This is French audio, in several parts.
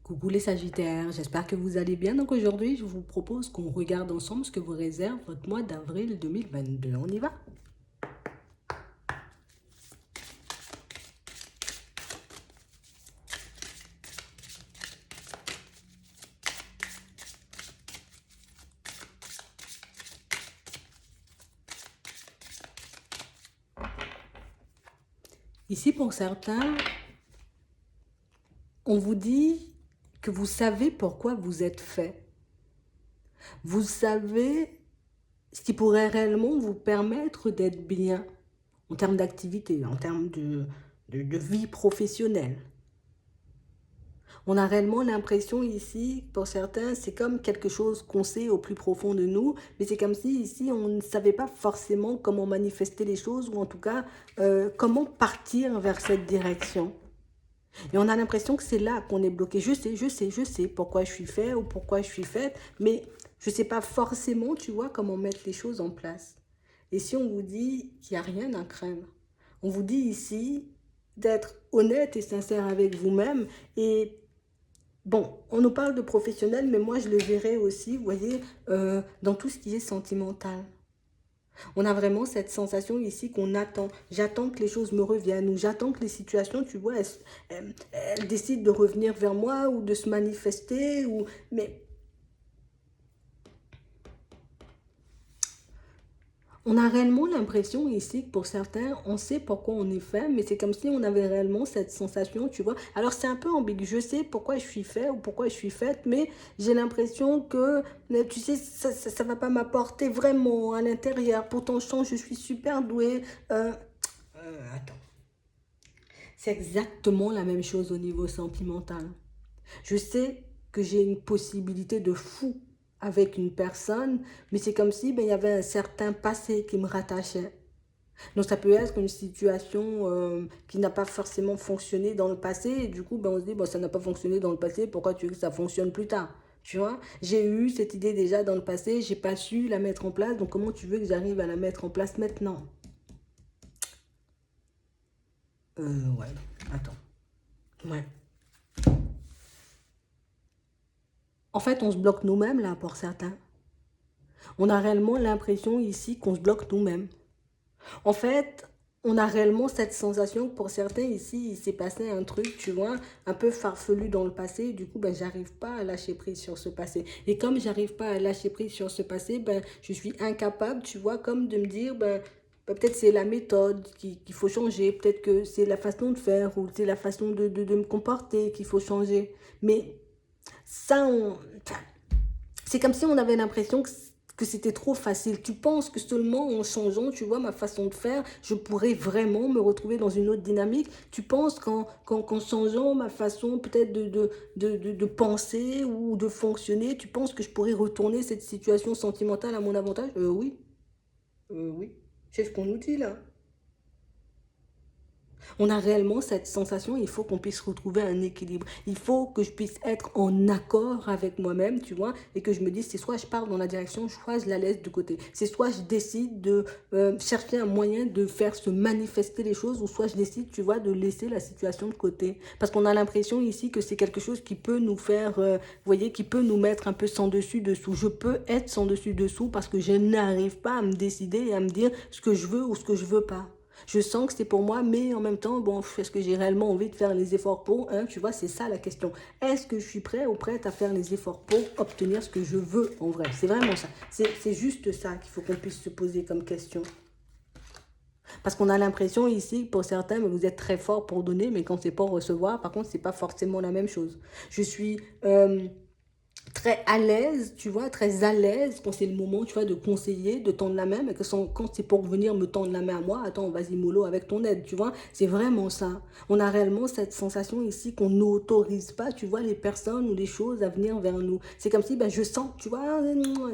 Coucou les Sagittaires, j'espère que vous allez bien. Donc aujourd'hui, je vous propose qu'on regarde ensemble ce que vous réserve votre mois d'avril 2022. On y va? Ici, pour certains, on vous dit que vous savez pourquoi vous êtes fait. Vous savez ce qui pourrait réellement vous permettre d'être bien en termes d'activité, en termes de vie professionnelle. On a réellement l'impression ici, pour certains, c'est comme quelque chose qu'on sait au plus profond de nous, mais c'est comme si ici, on ne savait pas forcément comment manifester les choses, ou en tout cas, comment partir vers cette direction. Et on a l'impression que c'est là qu'on est bloqué. Je sais pourquoi je suis fait ou pourquoi je suis faite, mais je ne sais pas forcément, tu vois, comment mettre les choses en place. Et si on vous dit qu'il n'y a rien à craindre, on vous dit ici d'être honnête et sincère avec vous-même. Et bon, on nous parle de professionnel, mais moi je le verrais aussi, vous voyez, dans tout ce qui est sentimental. On a vraiment cette sensation ici qu'on attend. J'attends que les choses me reviennent ou j'attends que les situations, tu vois, elles décident de revenir vers moi ou de se manifester. Mais on a réellement l'impression ici que pour certains, on sait pourquoi on est fait, mais c'est comme si on avait réellement cette sensation, tu vois. Alors c'est un peu ambigu, je sais pourquoi je suis fait ou pourquoi je suis faite, mais j'ai l'impression que, tu sais, ça va pas m'apporter vraiment à l'intérieur. Pourtant, je sens que je suis super douée. Attends. C'est exactement la même chose au niveau sentimental. Je sais que j'ai une possibilité de fou avec une personne, mais c'est comme si il y avait un certain passé qui me rattachait. Donc ça peut être une situation qui n'a pas forcément fonctionné dans le passé, et du coup on se dit, bon, ça n'a pas fonctionné dans le passé, pourquoi tu veux que ça fonctionne plus tard? Tu vois, j'ai eu cette idée déjà dans le passé, j'ai pas su la mettre en place, donc comment tu veux que j'arrive à la mettre en place maintenant? Ouais, attends. Ouais. En fait, on se bloque nous-mêmes là pour certains. On a réellement l'impression ici qu'on se bloque nous-mêmes. En fait, on a réellement cette sensation que pour certains ici, il s'est passé un truc, tu vois, un peu farfelu dans le passé. Du coup, j'arrive pas à lâcher prise sur ce passé. Et comme j'arrive pas à lâcher prise sur ce passé, je suis incapable, tu vois, comme de me dire, peut-être c'est la méthode qu'il faut changer, peut-être que c'est la façon de faire ou c'est la façon de me comporter qu'il faut changer. Mais ça, enfin, c'est comme si on avait l'impression que c'était trop facile. Tu penses que seulement en changeant, tu vois, ma façon de faire, je pourrais vraiment me retrouver dans une autre dynamique. Tu penses qu'en changeant ma façon peut-être de penser ou de fonctionner, tu penses que je pourrais retourner cette situation sentimentale à mon avantage? Oui. Oui. C'est ce qu'on nous dit là. On a réellement cette sensation, il faut qu'on puisse retrouver un équilibre. Il faut que je puisse être en accord avec moi-même, tu vois, et que je me dise, c'est soit je pars dans la direction, soit je la laisse de côté. C'est soit je décide de chercher un moyen de faire se manifester les choses, ou soit je décide, tu vois, de laisser la situation de côté. Parce qu'on a l'impression ici que c'est quelque chose qui peut nous faire, vous voyez, qui peut nous mettre un peu sans dessus dessous. Je peux être sans dessus dessous parce que je n'arrive pas à me décider et à me dire ce que je veux ou ce que je veux pas. Je sens que c'est pour moi, mais en même temps, bon, est-ce que j'ai réellement envie de faire les efforts pour, hein, tu vois, c'est ça la question. Est-ce que je suis prêt ou prête à faire les efforts pour obtenir ce que je veux en vrai? C'est vraiment ça. C'est juste ça qu'il faut qu'on puisse se poser comme question. Parce qu'on a l'impression ici, pour certains, mais vous êtes très fort pour donner, mais quand c'est pour recevoir, par contre, c'est pas forcément la même chose. Je suis très à l'aise, tu vois, très à l'aise quand c'est le moment, tu vois, de conseiller, de tendre la main, mais que quand c'est pour venir me tendre la main à moi, attends, vas-y mollo avec ton aide, tu vois, c'est vraiment ça. On a réellement cette sensation ici qu'on n'autorise pas, tu vois, les personnes ou les choses à venir vers nous. C'est comme si, je sens, tu vois,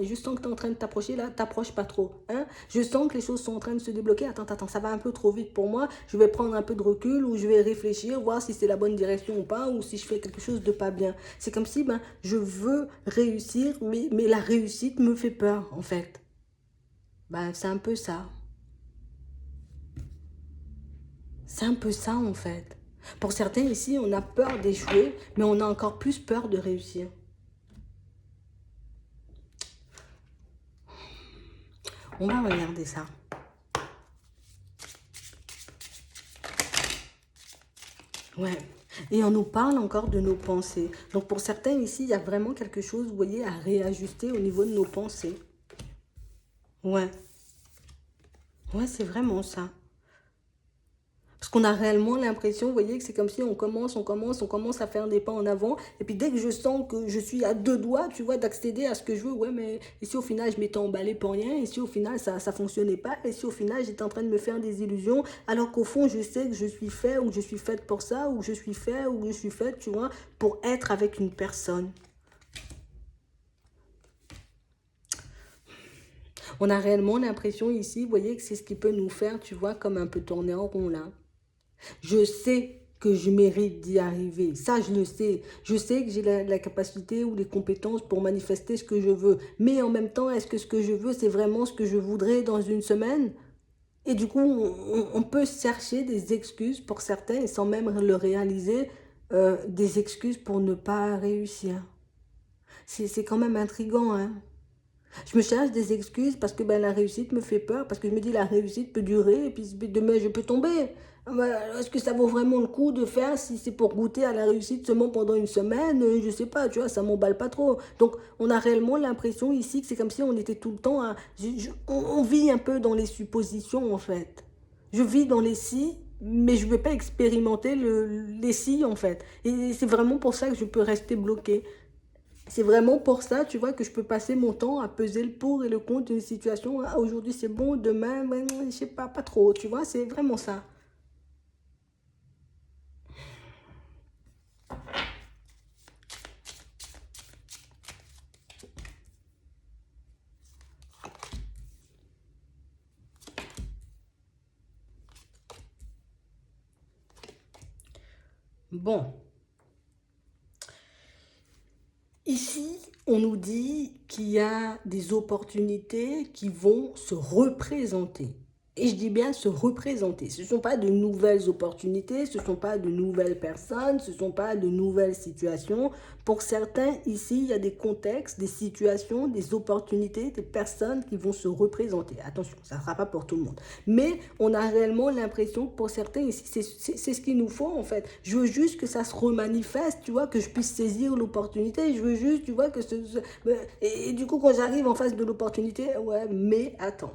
je sens que tu es en train de t'approcher, là, t'approches pas trop, hein. Je sens que les choses sont en train de se débloquer, attends, ça va un peu trop vite pour moi, je vais prendre un peu de recul ou je vais réfléchir, voir si c'est la bonne direction ou pas, ou si je fais quelque chose de pas bien. C'est comme si, je veux réussir, mais la réussite me fait peur, en fait. C'est un peu ça. C'est un peu ça, en fait. Pour certains ici, on a peur d'échouer, mais on a encore plus peur de réussir. On va regarder ça. Ouais. Et on nous parle encore de nos pensées. Donc pour certains ici, il y a vraiment quelque chose, vous voyez, à réajuster au niveau de nos pensées. Ouais. Ouais, c'est vraiment ça. Parce qu'on a réellement l'impression, vous voyez, que c'est comme si on commence à faire des pas en avant. Et puis dès que je sens que je suis à deux doigts, tu vois, d'accéder à ce que je veux, ouais, mais ici au final, je m'étais emballé pour rien. Ici au final, ça ne fonctionnait pas. Ici au final, j'étais en train de me faire des illusions. Alors qu'au fond, je sais que je suis fait ou que je suis faite pour ça, ou que je suis fait ou que je suis faite, tu vois, pour être avec une personne. On a réellement l'impression ici, vous voyez, que c'est ce qui peut nous faire, tu vois, comme un peu tourner en rond là. Je sais que je mérite d'y arriver. Ça, je le sais. Je sais que j'ai la capacité ou les compétences pour manifester ce que je veux. Mais en même temps, est-ce que ce que je veux, c'est vraiment ce que je voudrais dans une semaine? Et du coup, on peut chercher des excuses pour certains, et sans même le réaliser, des excuses pour ne pas réussir. C'est quand même intriguant, hein. Je me cherche des excuses parce que ben, la réussite me fait peur, parce que je me dis la réussite peut durer et puis demain je peux tomber. Est-ce que ça vaut vraiment le coup de faire si c'est pour goûter à la réussite seulement pendant une semaine? Je sais pas, tu vois, ça m'emballe pas trop. Donc on a réellement l'impression ici que c'est comme si on était tout le temps à... on vit un peu dans les suppositions en fait. Je vis dans les si, mais je ne vais pas expérimenter les si en fait. Et c'est vraiment pour ça que je peux rester bloqué. C'est vraiment pour ça, tu vois, que je peux passer mon temps à peser le pour et le contre d'une situation. Ah, aujourd'hui c'est bon, demain, ben, je sais pas, pas trop, tu vois, c'est vraiment ça. Bon, ici, on nous dit qu'il y a des opportunités qui vont se représenter. Et je dis bien se représenter. Ce ne sont pas de nouvelles opportunités, ce ne sont pas de nouvelles personnes, ce ne sont pas de nouvelles situations. Pour certains, ici, il y a des contextes, des situations, des opportunités, des personnes qui vont se représenter. Attention, ça ne sera pas pour tout le monde. Mais on a réellement l'impression que pour certains, ici, c'est ce qu'il nous faut en fait. Je veux juste que ça se remanifeste, tu vois, que je puisse saisir l'opportunité. Je veux juste, tu vois, que et du coup, quand j'arrive en face de l'opportunité, ouais, mais attends,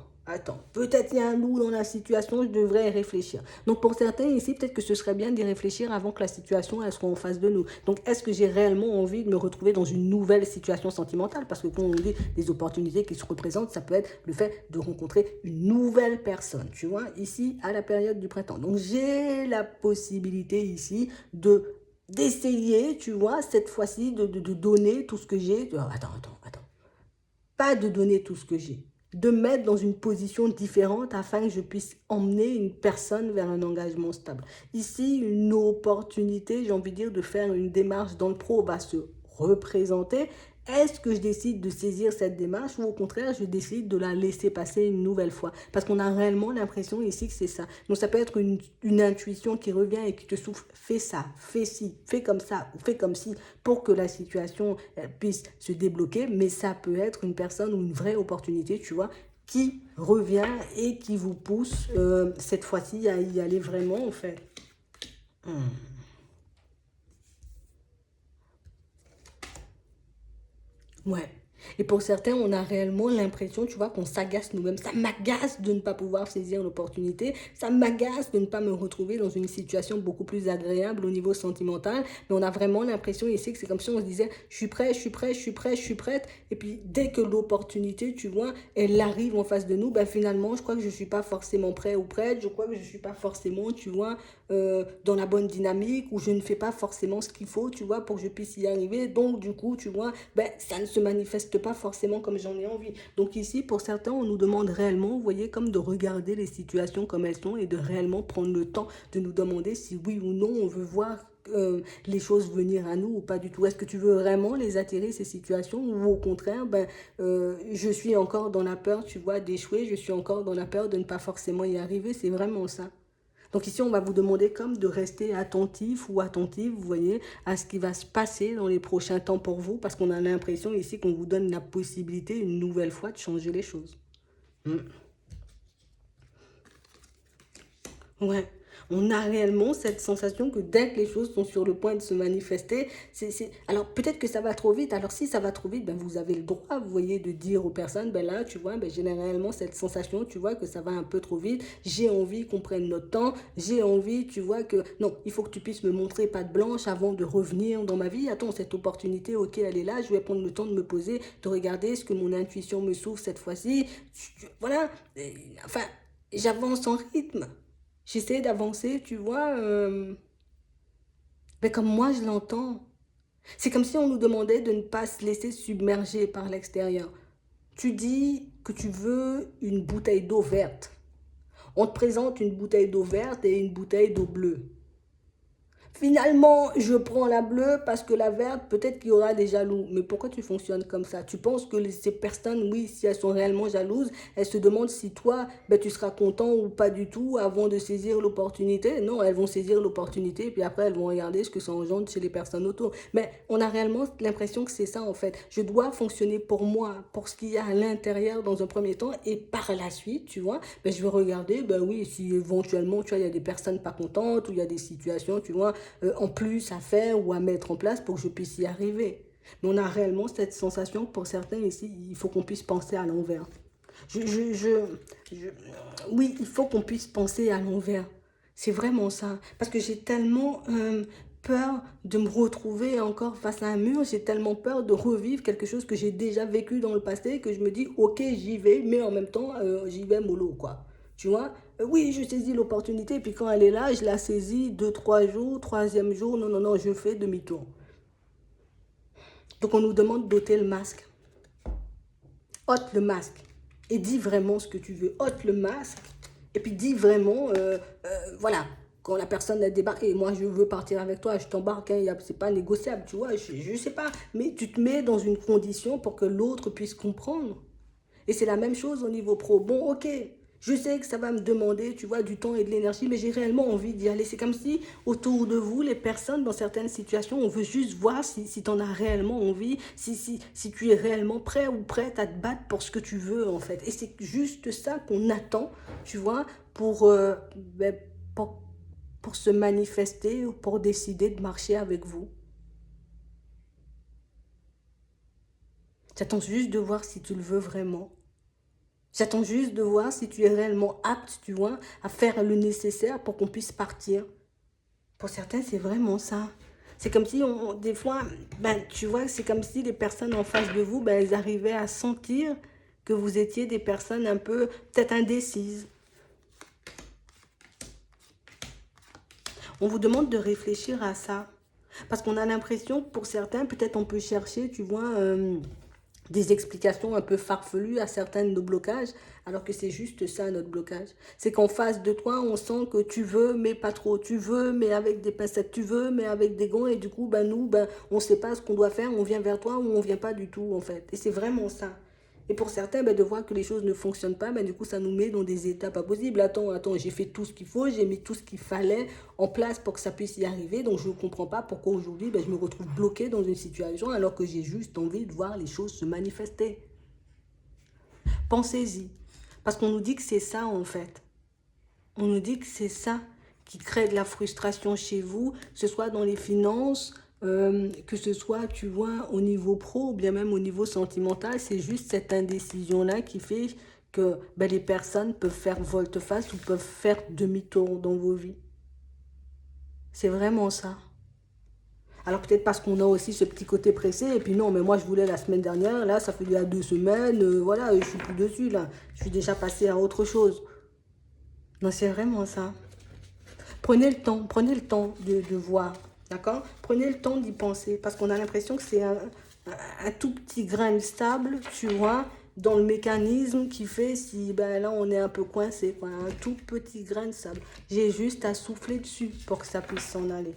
peut-être il y a un loup dans la situation, je devrais y réfléchir. Donc pour certains ici, peut-être que ce serait bien d'y réfléchir avant que la situation elle soit en face de nous. Donc est-ce que j'ai réellement envie de me retrouver dans une nouvelle situation sentimentale? Parce que quand on dit des opportunités qui se représentent, ça peut être le fait de rencontrer une nouvelle personne, tu vois, ici à la période du printemps. Donc j'ai la possibilité ici d'essayer, tu vois, cette fois-ci de donner tout ce que j'ai. Attends. Pas de donner tout ce que j'ai, de mettre dans une position différente afin que je puisse emmener une personne vers un engagement stable. Ici, une opportunité, j'ai envie de dire, de faire une démarche dans le pro va se représenter. Est-ce que je décide de saisir cette démarche ou au contraire, je décide de la laisser passer une nouvelle fois? Parce qu'on a réellement l'impression ici que c'est ça. Donc ça peut être une intuition qui revient et qui te souffle, fais ça, fais ci, fais comme ça, ou fais comme ci, pour que la situation puisse se débloquer. Mais ça peut être une personne ou une vraie opportunité, tu vois, qui revient et qui vous pousse cette fois-ci à y aller vraiment en fait. Ouais. Et pour certains, on a réellement l'impression, tu vois, qu'on s'agace nous-mêmes. Ça m'agace de ne pas pouvoir saisir l'opportunité. Ça m'agace de ne pas me retrouver dans une situation beaucoup plus agréable au niveau sentimental. Mais on a vraiment l'impression ici que c'est comme si on se disait, je suis prêt, je suis prêt, je suis prêt, je suis prête. Et puis, dès que l'opportunité, tu vois, elle arrive en face de nous, ben finalement, je crois que je ne suis pas forcément prêt ou prête. Je crois que je ne suis pas forcément, tu vois, dans la bonne dynamique ou je ne fais pas forcément ce qu'il faut, tu vois, pour que je puisse y arriver. Donc, du coup, tu vois, ben, ça ne se manifeste pas forcément comme j'en ai envie. Donc ici, pour certains, on nous demande réellement, vous voyez, comme de regarder les situations comme elles sont et de réellement prendre le temps de nous demander si oui ou non on veut voir les choses venir à nous ou pas du tout. Est-ce que tu veux vraiment les attirer, ces situations, ou au contraire, ben, je suis encore dans la peur, tu vois, d'échouer, je suis encore dans la peur de ne pas forcément y arriver. C'est vraiment ça. Donc ici, on va vous demander comme de rester attentif ou attentive, vous voyez, à ce qui va se passer dans les prochains temps pour vous, parce qu'on a l'impression ici qu'on vous donne la possibilité, une nouvelle fois, de changer les choses. Ouais, on a réellement cette sensation que dès que les choses sont sur le point de se manifester, alors peut-être que ça va trop vite. Alors si ça va trop vite, ben vous avez le droit, vous voyez, de dire aux personnes, ben là, tu vois, ben j'ai réellement cette sensation, tu vois, que ça va un peu trop vite. J'ai envie qu'on prenne notre temps. J'ai envie, tu vois, que non, il faut que tu puisses me montrer patte blanche avant de revenir dans ma vie. Attends, cette opportunité, ok, elle est là. Je vais prendre le temps de me poser, de regarder ce que mon intuition me souffle cette fois-ci. Voilà. Enfin, j'avance en rythme. J'essaie d'avancer, tu vois, mais comme moi je l'entends. C'est comme si on nous demandait de ne pas se laisser submerger par l'extérieur. Tu dis que tu veux une bouteille d'eau verte. On te présente une bouteille d'eau verte et une bouteille d'eau bleue. Finalement, je prends la bleue parce que la verte, peut-être qu'il y aura des jaloux. Mais pourquoi tu fonctionnes comme ça? Tu penses que ces personnes, oui, si elles sont réellement jalouses, elles se demandent si toi, ben, tu seras content ou pas du tout avant de saisir l'opportunité. Non, elles vont saisir l'opportunité, puis après, elles vont regarder ce que ça engendre chez les personnes autour. Mais on a réellement l'impression que c'est ça, en fait. Je dois fonctionner pour moi, pour ce qu'il y a à l'intérieur dans un premier temps, et par la suite, tu vois, ben, je vais regarder, ben oui, si éventuellement, tu vois, il y a des personnes pas contentes, ou il y a des situations, tu vois, en plus à faire ou à mettre en place pour que je puisse y arriver. Mais on a réellement cette sensation que pour certains ici, il faut qu'on puisse penser à l'envers. Je, je, je, je- oui, il faut qu'on puisse penser à l'envers. C'est vraiment ça. Parce que j'ai tellement peur de me retrouver encore face à un mur. J'ai tellement peur de revivre quelque chose que j'ai déjà vécu dans le passé que je me dis, ok, j'y vais, mais en même temps, j'y vais mollo, quoi. Tu vois? Oui, je saisis l'opportunité, puis quand elle est là, je la saisis 2, 3 jours, troisième jour, non, non, non, je fais demi-tour. Donc on nous demande d'ôter le masque. Ôte le masque et dis vraiment ce que tu veux. Ôte le masque et puis dis vraiment, voilà, quand la personne a débarqué, et moi je veux partir avec toi, je t'embarque, hein, c'est pas négociable, tu vois, je sais pas, mais tu te mets dans une condition pour que l'autre puisse comprendre. Et c'est la même chose au niveau pro. Bon, ok, je sais que ça va me demander, tu vois, du temps et de l'énergie, mais j'ai réellement envie d'y aller. C'est comme si autour de vous, les personnes, dans certaines situations, on veut juste voir si tu en as réellement envie, si tu es réellement prêt ou prête à te battre pour ce que tu veux, en fait. Et c'est juste ça qu'on attend, tu vois, ben, pour, pour se manifester ou pour décider de marcher avec vous. J'attends juste de voir si tu le veux vraiment. J'attends juste de voir si tu es réellement apte, tu vois, à faire le nécessaire pour qu'on puisse partir. Pour certains, c'est vraiment ça. C'est comme si, des fois, ben, tu vois, c'est comme si les personnes en face de vous, ben, elles arrivaient à sentir que vous étiez des personnes un peu, peut-être indécises. On vous demande de réfléchir à ça. Parce qu'on a l'impression que pour certains, peut-être on peut chercher, tu vois, des explications un peu farfelues à certains de nos blocages, alors que c'est juste ça notre blocage. C'est qu'en face de toi, on sent que tu veux, mais pas trop. Tu veux, mais avec des pincettes. Tu veux, mais avec des gants. Et du coup, ben, nous, ben, on ne sait pas ce qu'on doit faire. On vient vers toi ou on ne vient pas du tout, en fait. Et c'est vraiment ça. Et pour certains, ben, de voir que les choses ne fonctionnent pas, ben, du coup, ça nous met dans des étapes pas possibles. Attends, j'ai fait tout ce qu'il faut, j'ai mis tout ce qu'il fallait en place pour que ça puisse y arriver. Donc, je ne comprends pas pourquoi aujourd'hui, ben, je me retrouve bloquée dans une situation alors que j'ai juste envie de voir les choses se manifester. Pensez-y. Parce qu'on nous dit que c'est ça, en fait. On nous dit que c'est ça qui crée de la frustration chez vous, que ce soit dans les finances, que ce soit, tu vois, au niveau pro ou bien même au niveau sentimental. C'est juste cette indécision-là qui fait que ben, les personnes peuvent faire volte-face ou peuvent faire demi-tour dans vos vies. C'est vraiment ça. Alors peut-être parce qu'on a aussi ce petit côté pressé, et puis non, mais moi je voulais la semaine dernière, là ça fait déjà 2 semaines, voilà, je suis plus dessus là, je suis déjà passé à autre chose. Non, c'est vraiment ça. Prenez le temps de voir, d'accord? Prenez le temps d'y penser, parce qu'on a l'impression que c'est un tout petit grain de sable, tu vois, dans le mécanisme qui fait si ben là on est un peu coincé, quoi, un tout petit grain de sable. J'ai juste à souffler dessus pour que ça puisse s'en aller.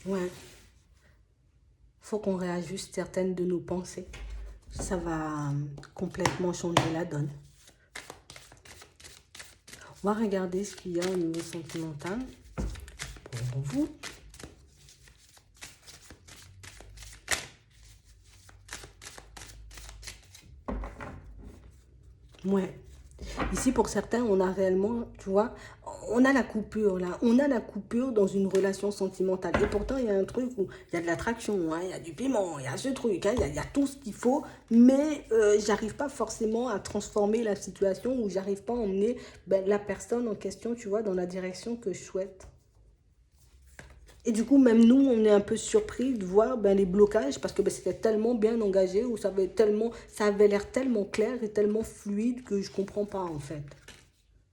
Ouais, faut qu'on réajuste certaines de nos pensées. Ça va complètement changer la donne. On va regarder ce qu'il y a au niveau sentimental pour vous. Ouais. Ici, pour certains, on a réellement, tu vois, on a la coupure là. On a la coupure dans une relation sentimentale. Et pourtant, il y a un truc où il y a de l'attraction, hein, il y a du piment, il y a ce truc, hein, il y a tout ce qu'il faut. Mais j'arrive pas forcément à transformer la situation ou j'arrive pas à emmener la personne en question, tu vois, dans la direction que je souhaite. Et du coup, même nous, on est un peu surpris de voir les blocages parce que c'était tellement bien engagé ou ça avait l'air tellement clair et tellement fluide que je comprends pas en fait.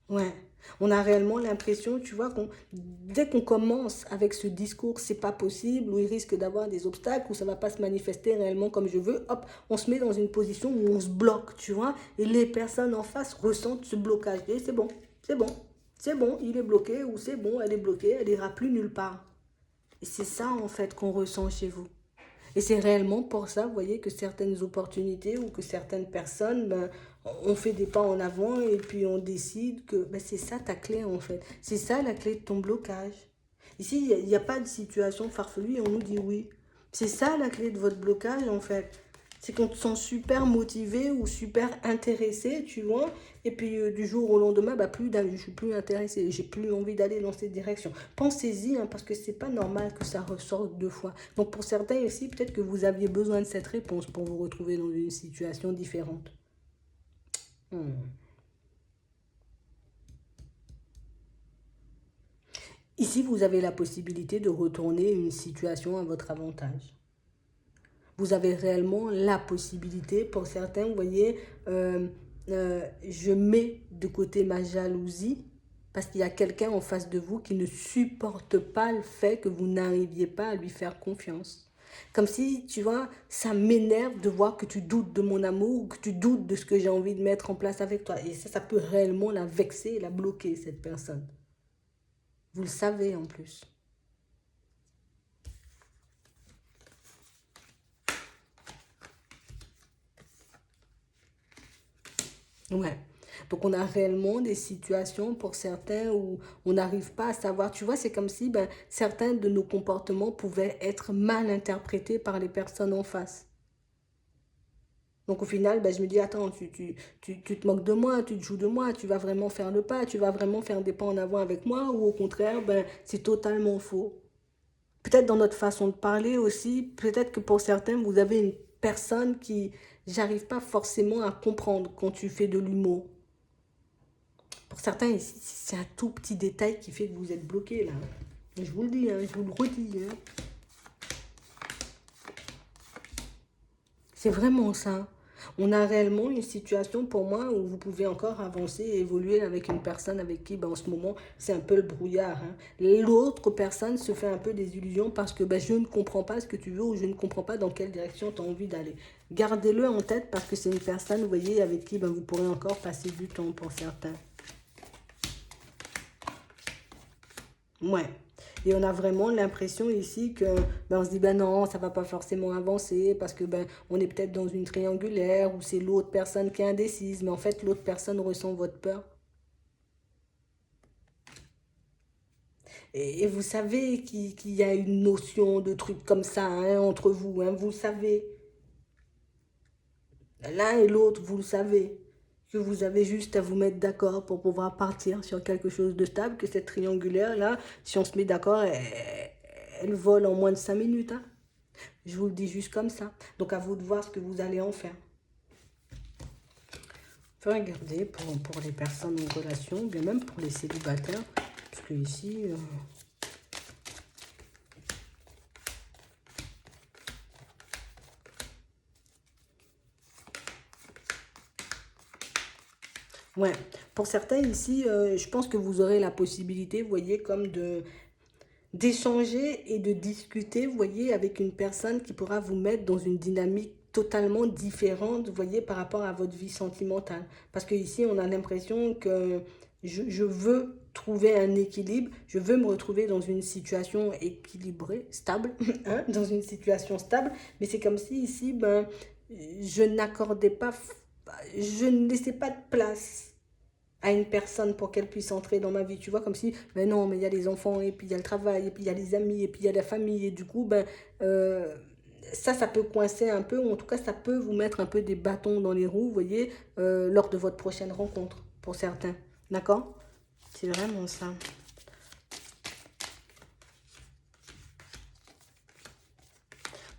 Ouais. On a réellement l'impression, tu vois, dès qu'on commence avec ce discours, c'est pas possible, ou il risque d'avoir des obstacles, ou ça va pas se manifester réellement comme je veux, hop, on se met dans une position où on se bloque, tu vois, et les personnes en face ressentent ce blocage. Et c'est bon, c'est bon, c'est bon, il est bloqué, ou c'est bon, elle est bloquée, elle ira plus nulle part. Et c'est ça, en fait, qu'on ressent chez vous. Et c'est réellement pour ça, vous voyez, que certaines opportunités ou que certaines personnes, on fait des pas en avant et puis on décide que c'est ça ta clé, en fait. C'est ça la clé de ton blocage. Ici, il n'y a pas de situation farfelue et on nous dit oui. C'est ça la clé de votre blocage, en fait. C'est qu'on te sent super motivé ou super intéressé, tu vois. Et puis du jour au lendemain, je suis plus intéressé, j'ai plus envie d'aller dans cette direction. Pensez-y, hein, parce que c'est pas normal que ça ressorte deux fois. Donc pour certains aussi, peut-être que vous aviez besoin de cette réponse pour vous retrouver dans une situation différente. Hmm. Ici, vous avez la possibilité de retourner une situation à votre avantage. Vous avez réellement la possibilité, pour certains, vous voyez, je mets de côté ma jalousie parce qu'il y a quelqu'un en face de vous qui ne supporte pas le fait que vous n'arriviez pas à lui faire confiance. Comme si, tu vois, ça m'énerve de voir que tu doutes de mon amour ou que tu doutes de ce que j'ai envie de mettre en place avec toi. Et ça peut réellement la vexer et la bloquer, cette personne. Vous le savez en plus. Ouais. Donc on a réellement des situations pour certains où on n'arrive pas à savoir. Tu vois, c'est comme si certains de nos comportements pouvaient être mal interprétés par les personnes en face. Donc au final, je me dis, attends, tu te moques de moi, tu te joues de moi, tu vas vraiment faire le pas, tu vas vraiment faire des pas en avant avec moi, ou au contraire, c'est totalement faux. Peut-être dans notre façon de parler aussi, peut-être que pour certains, vous avez une personne qui j'arrive pas forcément à comprendre quand tu fais de l'humour. Pour certains, c'est un tout petit détail qui fait que vous êtes bloqué là. Je vous le dis, hein, je vous le redis. Hein. C'est vraiment ça. On a réellement une situation pour moi où vous pouvez encore avancer et évoluer avec une personne avec qui en ce moment c'est un peu le brouillard. Hein. L'autre personne se fait un peu des illusions parce que je ne comprends pas ce que tu veux ou je ne comprends pas dans quelle direction tu as envie d'aller. Gardez-le en tête parce que c'est une personne, vous voyez, avec qui vous pourrez encore passer du temps pour certains. Ouais. Et on a vraiment l'impression ici que on se dit non, ça va pas forcément avancer parce que on est peut-être dans une triangulaire ou c'est l'autre personne qui est indécise, mais en fait l'autre personne ressent votre peur. Et vous savez qu'il y a une notion de truc comme ça hein, entre vous, hein, vous le savez. L'un et l'autre, vous le savez. Que vous avez juste à vous mettre d'accord pour pouvoir partir sur quelque chose de stable, que cette triangulaire-là, si on se met d'accord, elle vole en moins de 5 minutes. Hein. Je vous le dis juste comme ça. Donc à vous de voir ce que vous allez en faire. Faut regarder pour les personnes en relation, bien même pour les célibataires. Parce que ici... Ouais, pour certains ici, je pense que vous aurez la possibilité, vous voyez, comme d'échanger et de discuter, vous voyez, avec une personne qui pourra vous mettre dans une dynamique totalement différente, vous voyez, par rapport à votre vie sentimentale. Parce que ici, on a l'impression que je veux trouver un équilibre, je veux me retrouver dans une situation équilibrée, stable, hein, dans une situation stable, mais c'est comme si ici, je n'accordais pas, je ne laissais pas de place à une personne pour qu'elle puisse entrer dans ma vie, tu vois, comme si, ben non, mais il y a les enfants, et puis il y a le travail, et puis il y a les amis, et puis il y a la famille, et du coup, ben, euh, ça peut coincer un peu, ou en tout cas, ça peut vous mettre un peu des bâtons dans les roues, vous voyez, lors de votre prochaine rencontre, pour certains, d'accord? C'est vraiment ça.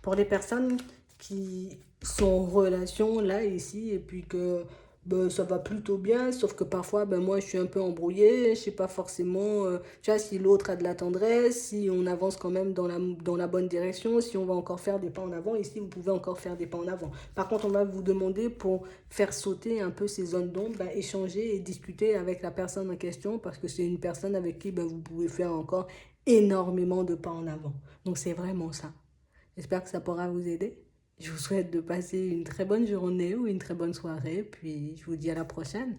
Pour les personnes qui sont en relation là, ici, et puis que ben, ça va plutôt bien, sauf que parfois, ben, moi, je suis un peu embrouillée, je sais pas forcément, tu vois, si l'autre a de la tendresse, si on avance quand même dans la bonne direction, si on va encore faire des pas en avant, ici, vous pouvez encore faire des pas en avant. Par contre, on va vous demander pour faire sauter un peu ces zones d'ombre, ben, échanger et discuter avec la personne en question, parce que c'est une personne avec qui ben, vous pouvez faire encore énormément de pas en avant. Donc, c'est vraiment ça. J'espère que ça pourra vous aider. Je vous souhaite de passer une très bonne journée ou une très bonne soirée, puis je vous dis à la prochaine.